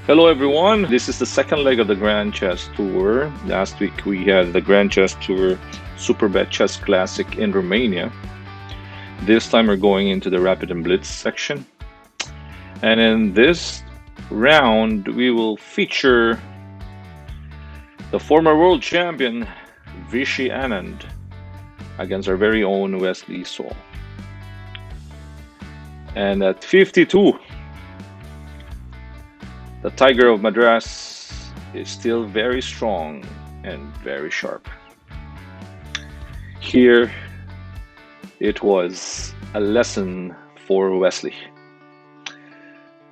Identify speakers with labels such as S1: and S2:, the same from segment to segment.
S1: Hello everyone, this is the second leg of the Grand Chess Tour. Last week we had the Grand Chess Tour Superbet Chess Classic in Romania. This time we're going into the Rapid and Blitz section. And in this round we will feature the former world champion Vishy Anand against our very own Wesley So. And at 52, the Tiger of Madras is still very strong and very sharp. Here it was a lesson for Wesley.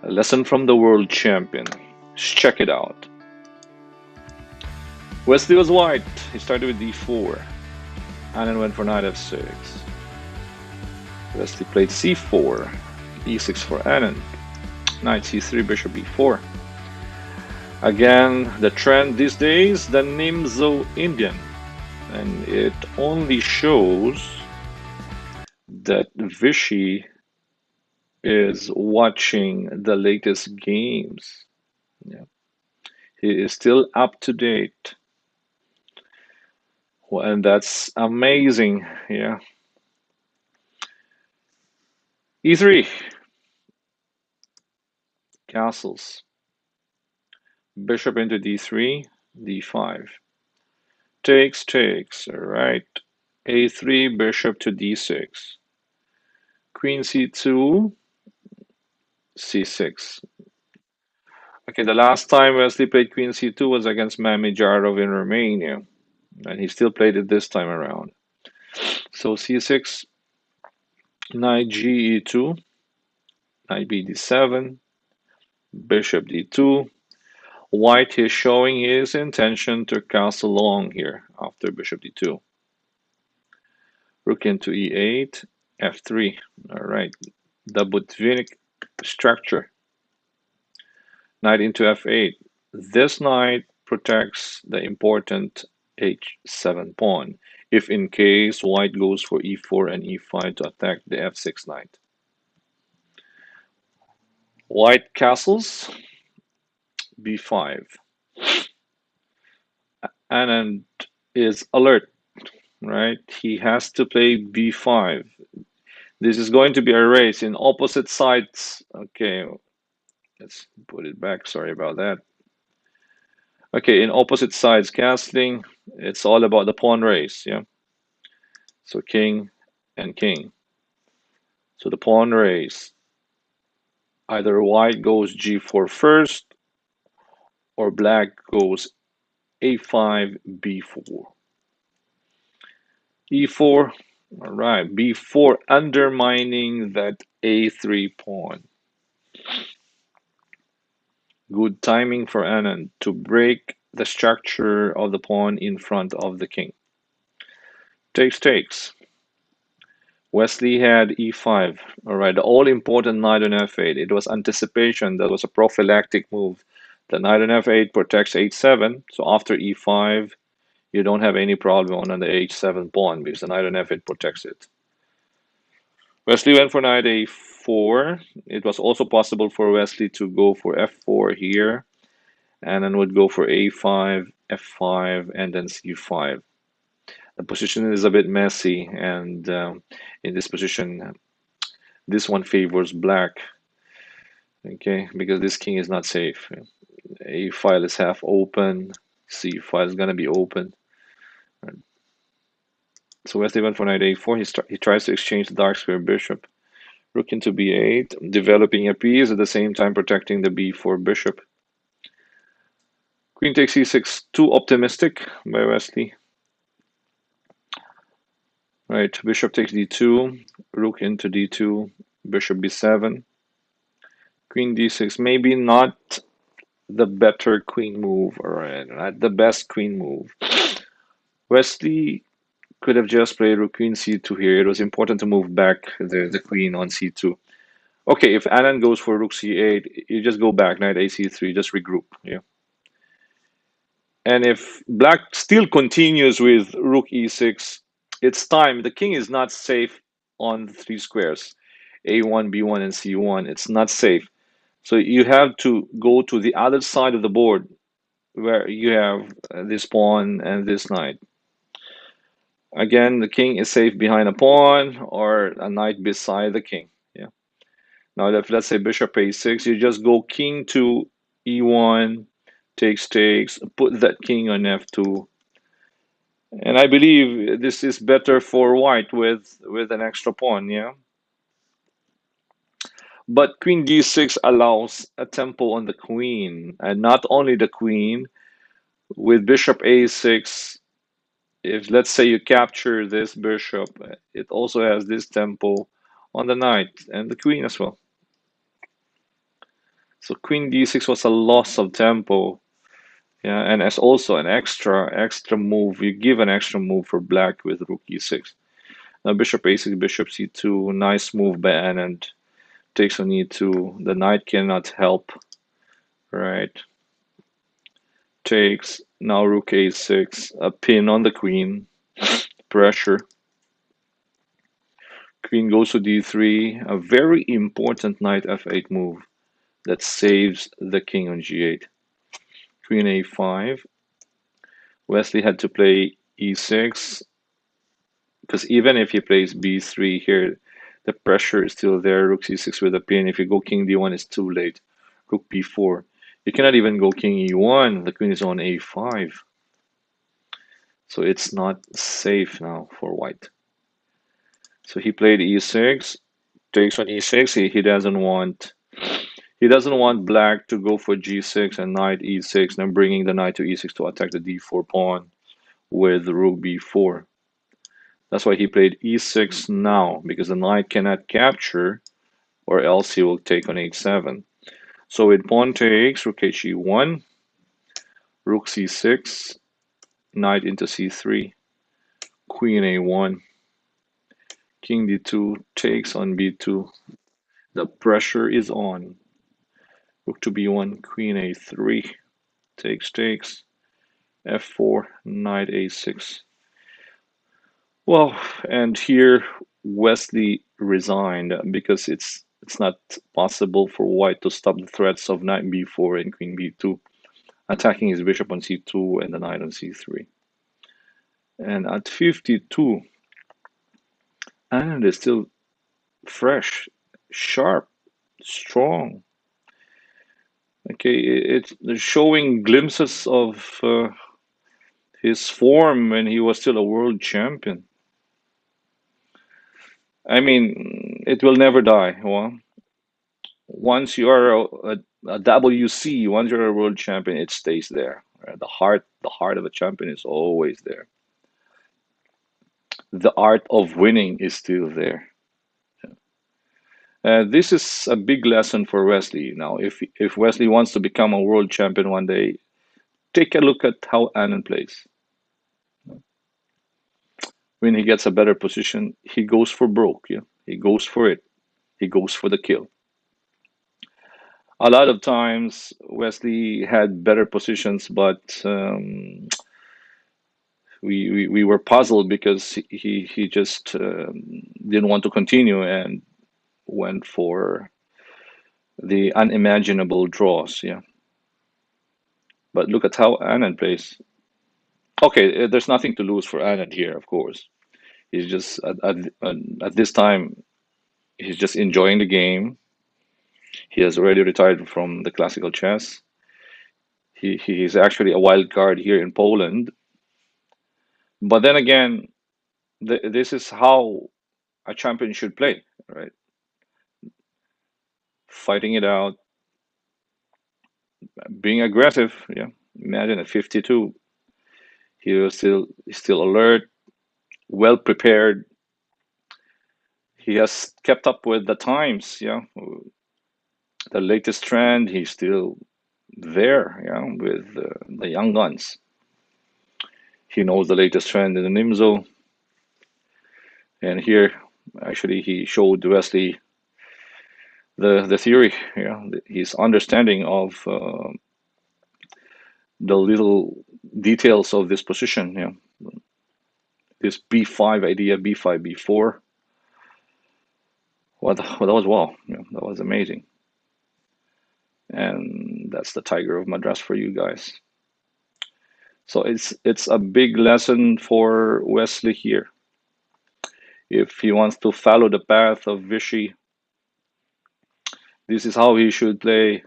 S1: A lesson from the world champion. Let's check it out. Wesley was white. He started with d4. Anand went for knight f6. Wesley played c4. e6 for Anand. Knight c3, bishop b4. Again, the trend these days, the Nimzo Indian. And it only shows that Vishy is watching the latest games. Yeah. He is still up to date. Well, and that's amazing. Yeah. e3. Castles. Bishop into d3, d5. Takes, all right. a3, bishop to d6. Queen c2, c6. Okay, the last time Wesley played Queen c2 was against Mami Jarov in Romania, and he still played it this time around. So c6, knight g e2, knight b d7, bishop d2. White is showing his intention to castle long here after bishop d2. Rook into e8, f3. All right, the Botvinnik structure. Knight into f8. This knight protects the important h7 pawn, if in case white goes for e4 and e5 to attack the f6 knight. White castles, b5. Anand is alert, right? He has to play b5. This is going to be a race in opposite sides. Okay, let's put it back. Sorry about that. Okay, in opposite sides castling, it's all about the pawn race, yeah? So king and king. So the pawn race, either white goes g4 first, or black goes a5, b4. e4, all right, b4 undermining that a3 pawn. Good timing for Anand to break the structure of the pawn in front of the king. Takes. Wesley had e5. All right, the all-important knight on f8. It was anticipation. That was a prophylactic move. The knight on f8 protects h7. So after e5, you don't have any problem on the h7 pawn because the knight on f8 protects it. Wesley went for knight a4. It was also possible for Wesley to go for f4 here, and then would go for a5, f5, and then c5. The position is a bit messy, and in this position, this one favors black, okay, because this king is not safe. A file is half open, C file is going to be open. So Wesley went for knight a4. He tries to exchange the dark square bishop. Rook into b8, developing a piece at the same time protecting the b4 bishop. Queen takes e6, too optimistic by Wesley. Right, bishop takes d2, rook into d2, bishop b7, queen d6. Maybe not the better queen move, or not the best queen move. Wesley could have just played rook queen c2 here. It was important to move back the queen on c2. Okay, if Anand goes for rook c8, you just go back, knight ac3, just regroup. Yeah. And if black still continues with rook e6, it's time. The king is not safe on the three squares, a1, b1, and c1. It's not safe. So you have to go to the other side of the board where you have this pawn and this knight. Again, the king is safe behind a pawn or a knight beside the king. Yeah. Now, if let's say bishop a6, you just go king to e1, takes, put that king on f2. And I believe this is better for white with an extra pawn, yeah. But queen d6 allows a tempo on the queen, and not only the queen. With bishop a6, if let's say you capture this bishop, it also has this tempo on the knight and the queen as well. So queen d6 was a loss of tempo, yeah, and as also an extra move. You give an extra move for black with rook e6. Now bishop a6, bishop c2, nice move by Anand. Takes on e2. The knight cannot help, right? Takes. Now rook a6, a pin on the queen, pressure. Queen goes to d3, a very important knight f8 move that saves the king on g8. Queen a5. Wesley had to play e6 because even if he plays b3 here, the pressure is still there. Rook c6 with a pin. If you go king d1, it's too late. Rook b4. You cannot even go king e1. The queen is on a5. So it's not safe now for white. So he played e6, takes on e6. He doesn't want black to go for g6 and knight e6, and bringing the knight to e6 to attack the d4 pawn with rook b4. That's why he played e6 now, because the knight cannot capture, or else he will take on h7. So with pawn takes, rook he1, rook c6, knight into c3, queen a1, king d2, takes on b2. The pressure is on. Rook to b1, queen a3, takes, f4, knight a6. Well, and here Wesley resigned because it's not possible for white to stop the threats of knight b4 and queen b2, attacking his bishop on c2 and the knight on c3. And at 52, Anand is still fresh, sharp, strong. Okay, it's showing glimpses of his form when he was still a world champion. I mean, it will never die. Well, once you are a WC, once you're a world champion, it stays there. Right? The heart of a champion is always there. The art of winning is still there. This is a big lesson for Wesley. Now, if Wesley wants to become a world champion one day, take a look at how Anand plays. When he gets a better position, he goes for broke. Yeah, he goes for it. He goes for the kill. A lot of times, Wesley had better positions, but we were puzzled because he just didn't want to continue and went for the unimaginable draws. Yeah, but look at how Anand plays. Okay, there's nothing to lose for Anand here, of course. He's just at this time he's just enjoying the game. He has already retired from the classical chess. He's actually a wild card here in Poland. But then again, this is how a champion should play, right? Fighting it out, being aggressive. Yeah, imagine at 52, he was still alert, well prepared. He has kept up with the times. Yeah, the latest trend. He's still there. Yeah, with the young guns. He knows the latest trend in the Nimzo, and here actually he showed Wesley the theory. Yeah, his understanding of the little details of this position. Yeah, this b5 idea, b5, b4. Well, that was wow. Yeah, that was amazing. And that's the Tiger of Madras for you guys. So it's a big lesson for Wesley here. If he wants to follow the path of Vishy, this is how he should play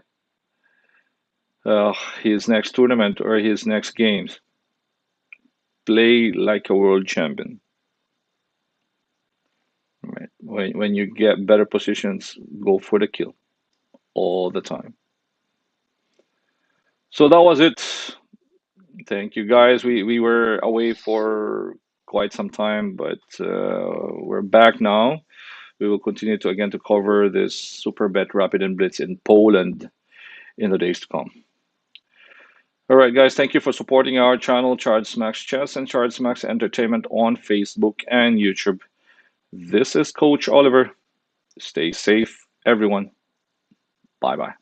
S1: uh, his next tournament or his next games. Play like a world champion. Right? When you get better positions, go for the kill all the time. So that was it. Thank you guys. We were away for quite some time, but we're back now. We will continue to again to cover this Superbet Rapid and Blitz in Poland in the days to come. All right, guys, thank you for supporting our channel, Charles Max Chess and Charles Max Entertainment on Facebook and YouTube. This is Coach Oliver. Stay safe, everyone. Bye bye.